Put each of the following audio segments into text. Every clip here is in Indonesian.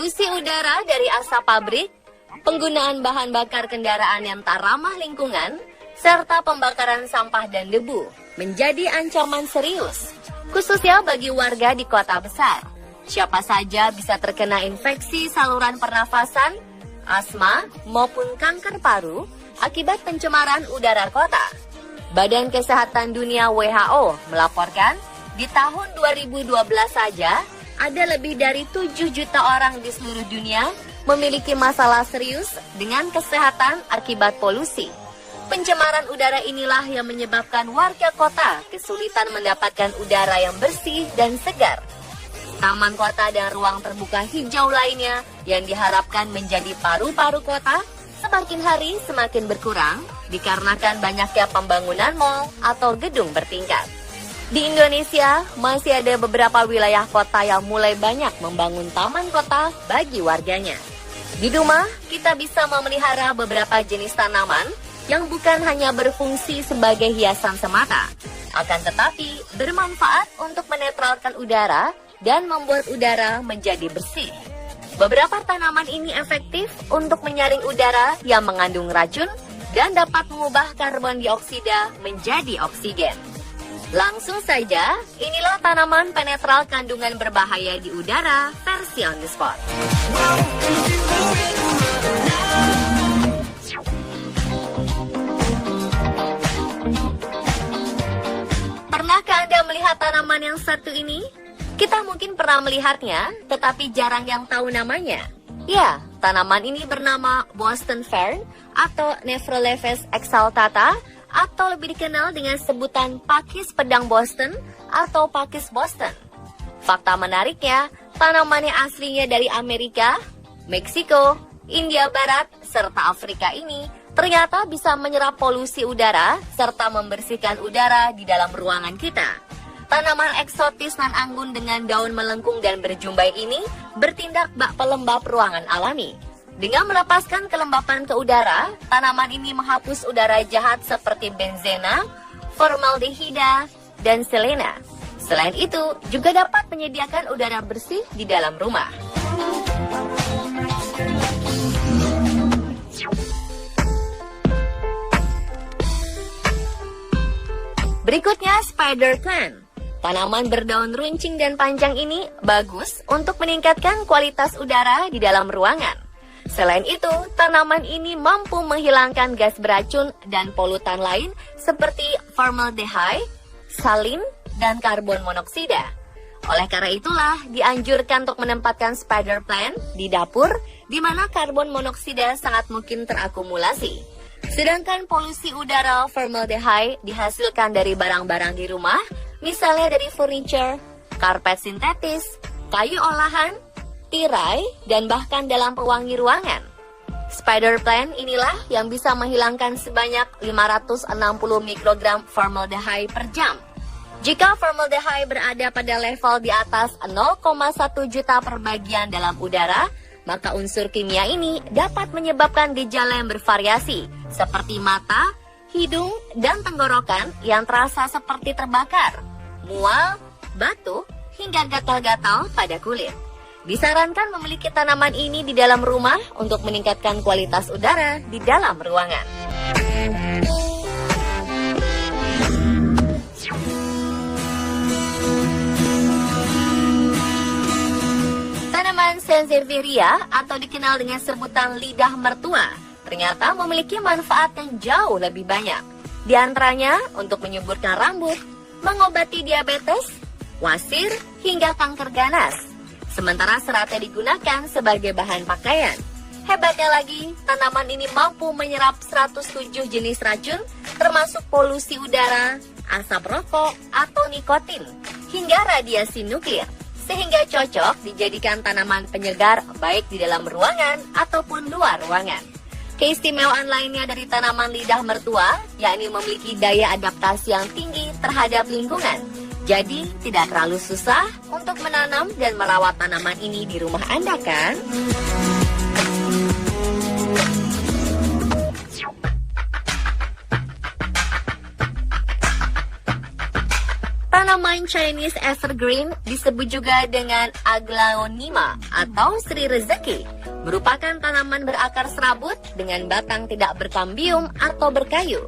polusi udara dari asap pabrik, penggunaan bahan bakar kendaraan yang tak ramah lingkungan, serta pembakaran sampah dan debu menjadi ancaman serius, khususnya bagi warga di kota besar. Siapa saja bisa terkena infeksi saluran pernafasan, asma, maupun kanker paru akibat pencemaran udara kota. Badan Kesehatan Dunia WHO melaporkan di tahun 2012 saja ada lebih dari 7 juta orang di seluruh dunia memiliki masalah serius dengan kesehatan akibat polusi. Pencemaran udara inilah yang menyebabkan warga kota kesulitan mendapatkan udara yang bersih dan segar. Taman kota dan ruang terbuka hijau lainnya yang diharapkan menjadi paru-paru kota semakin hari semakin berkurang dikarenakan banyaknya pembangunan mal atau gedung bertingkat. Di Indonesia, masih ada beberapa wilayah kota yang mulai banyak membangun taman kota bagi warganya. Di rumah, kita bisa memelihara beberapa jenis tanaman yang bukan hanya berfungsi sebagai hiasan semata, akan tetapi bermanfaat untuk menetralkan udara dan membuat udara menjadi bersih. Beberapa tanaman ini efektif untuk menyaring udara yang mengandung racun dan dapat mengubah karbon dioksida menjadi oksigen. Langsung saja, inilah tanaman penetral kandungan berbahaya di udara versi on the spot. Pernahkah Anda melihat tanaman yang satu ini? Kita mungkin pernah melihatnya, tetapi jarang yang tahu namanya. Ya, tanaman ini bernama Boston Fern atau Nephrolephes exaltata, atau lebih dikenal dengan sebutan pakis pedang Boston atau pakis Boston. Fakta menariknya, tanamannya aslinya dari Amerika, Meksiko, India Barat, serta Afrika ini ternyata bisa menyerap polusi udara serta membersihkan udara di dalam ruangan kita. Tanaman eksotis nan anggun dengan daun melengkung dan berjumbai ini bertindak bak pelembab ruangan alami. Dengan melepaskan kelembapan ke udara, tanaman ini menghapus udara jahat seperti benzena, formaldehida, dan selena. Selain itu, juga dapat menyediakan udara bersih di dalam rumah. Berikutnya, spider plant. Tanaman berdaun runcing dan panjang ini bagus untuk meningkatkan kualitas udara di dalam ruangan. Selain itu, tanaman ini mampu menghilangkan gas beracun dan polutan lain seperti formaldehyde, salin, dan karbon monoksida. Oleh karena itulah, dianjurkan untuk menempatkan spider plant di dapur di mana karbon monoksida sangat mungkin terakumulasi. Sedangkan polusi udara formaldehyde dihasilkan dari barang-barang di rumah, misalnya dari furniture, karpet sintetis, kayu olahan, tirai, dan bahkan dalam pewangi ruangan. Spider plant inilah yang bisa menghilangkan sebanyak 560 mikrogram formaldehyde per jam. Jika formaldehyde berada pada level di atas 0,1 juta per bagian dalam udara, maka unsur kimia ini dapat menyebabkan gejala yang bervariasi, seperti mata, hidung, dan tenggorokan yang terasa seperti terbakar, mual, batuk, hingga gatal-gatal pada kulit. Disarankan memiliki tanaman ini di dalam rumah untuk meningkatkan kualitas udara di dalam ruangan. Tanaman Sansevieria atau dikenal dengan sebutan lidah mertua ternyata memiliki manfaat yang jauh lebih banyak. Di antaranya untuk menyuburkan rambut, mengobati diabetes, wasir, hingga kanker ganas. Sementara seratnya digunakan sebagai bahan pakaian. Hebatnya lagi, tanaman ini mampu menyerap 107 jenis racun, termasuk polusi udara, asap rokok, atau nikotin, hingga radiasi nuklir, sehingga cocok dijadikan tanaman penyegar baik di dalam ruangan ataupun luar ruangan. Keistimewaan lainnya dari tanaman lidah mertua, yakni memiliki daya adaptasi yang tinggi terhadap lingkungan. Jadi, tidak terlalu susah untuk menanam dan merawat tanaman ini di rumah Anda, kan? Tanaman Chinese evergreen disebut juga dengan aglaonema atau Sri Rezeki, merupakan tanaman berakar serabut dengan batang tidak berkambium atau berkayu.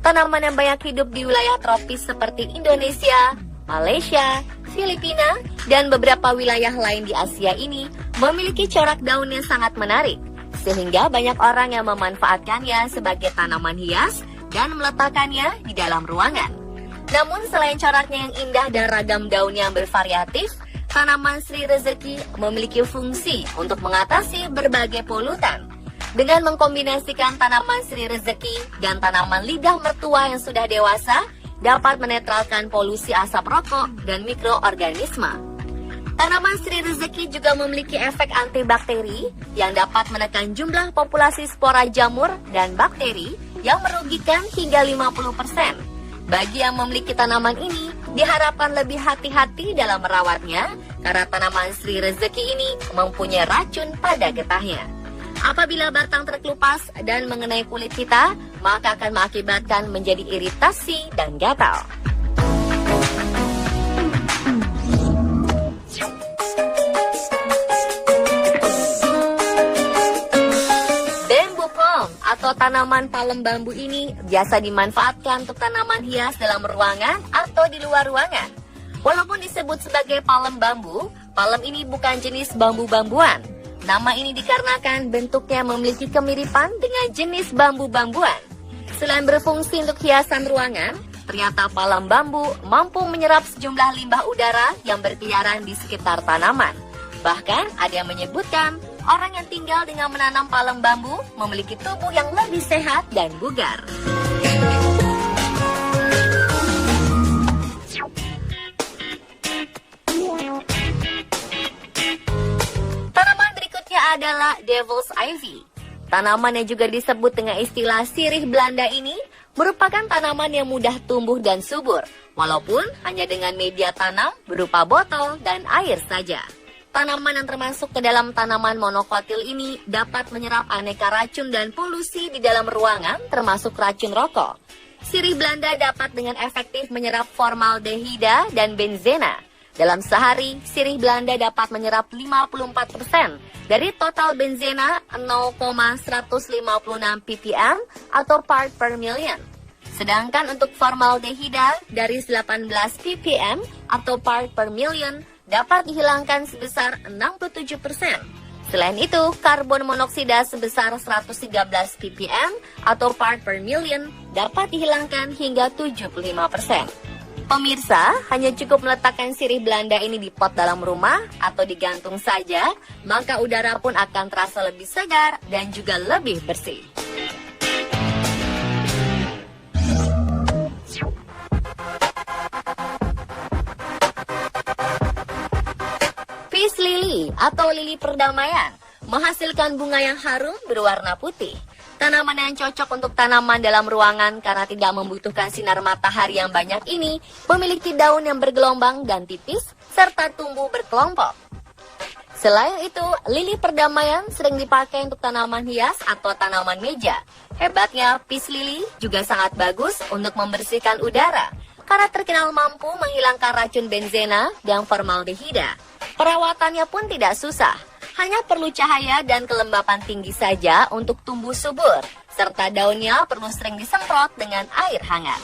Tanaman yang banyak hidup di wilayah tropis seperti Indonesia, Malaysia, Filipina, dan beberapa wilayah lain di Asia ini memiliki corak daun yang sangat menarik, sehingga banyak orang yang memanfaatkannya sebagai tanaman hias dan meletakkannya di dalam ruangan. Namun selain coraknya yang indah dan ragam daunnya yang bervariatif, tanaman Sri Rezeki memiliki fungsi untuk mengatasi berbagai polutan. Dengan mengkombinasikan tanaman Sri Rezeki dan tanaman lidah mertua yang sudah dewasa, dapat menetralkan polusi asap rokok dan mikroorganisme. Tanaman Sri Rezeki juga memiliki efek antibakteri yang dapat menekan jumlah populasi spora jamur dan bakteri yang merugikan hingga 50%. Bagi yang memiliki tanaman ini, diharapkan lebih hati-hati dalam merawatnya karena tanaman Sri Rezeki ini mempunyai racun pada getahnya. Apabila batang terkelupas dan mengenai kulit kita, maka akan mengakibatkan menjadi iritasi dan gatal. Atau tanaman palem bambu ini biasa dimanfaatkan untuk tanaman hias dalam ruangan atau di luar ruangan. Walaupun disebut sebagai palem bambu, palem ini bukan jenis bambu-bambuan. Nama ini dikarenakan bentuknya memiliki kemiripan dengan jenis bambu-bambuan. Selain berfungsi untuk hiasan ruangan, ternyata palem bambu mampu menyerap sejumlah limbah udara yang berkeliaran di sekitar tanaman. Bahkan ada yang menyebutkan orang yang tinggal dengan menanam palem bambu memiliki tubuh yang lebih sehat dan bugar. Tanaman berikutnya adalah Devil's Ivy. Tanaman yang juga disebut dengan istilah sirih Belanda ini merupakan tanaman yang mudah tumbuh dan subur, walaupun hanya dengan media tanam berupa botol dan air saja. Tanaman yang termasuk ke dalam tanaman monokotil ini dapat menyerap aneka racun dan polusi di dalam ruangan, termasuk racun rokok. Sirih Belanda dapat dengan efektif menyerap formaldehida dan benzena. Dalam sehari, sirih Belanda dapat menyerap 54% dari total benzena 0,156 ppm atau part per million. Sedangkan untuk formaldehida dari 18 ppm atau part per million dapat dihilangkan sebesar 67%. Selain itu, karbon monoksida sebesar 113 ppm atau part per million dapat dihilangkan hingga 75%. Pemirsa, hanya cukup meletakkan sirih Belanda ini di pot dalam rumah atau digantung saja, maka udara pun akan terasa lebih segar dan juga lebih bersih. Peace lily atau lili perdamaian menghasilkan bunga yang harum berwarna putih. Tanaman yang cocok untuk tanaman dalam ruangan karena tidak membutuhkan sinar matahari yang banyak ini memiliki daun yang bergelombang dan tipis serta tumbuh berkelompok. Selain itu, lili perdamaian sering dipakai untuk tanaman hias atau tanaman meja. Hebatnya, peace lily juga sangat bagus untuk membersihkan udara karena terkenal mampu menghilangkan racun benzena dan formaldehida. Perawatannya pun tidak susah, hanya perlu cahaya dan kelembapan tinggi saja untuk tumbuh subur, serta daunnya perlu sering disemprot dengan air hangat.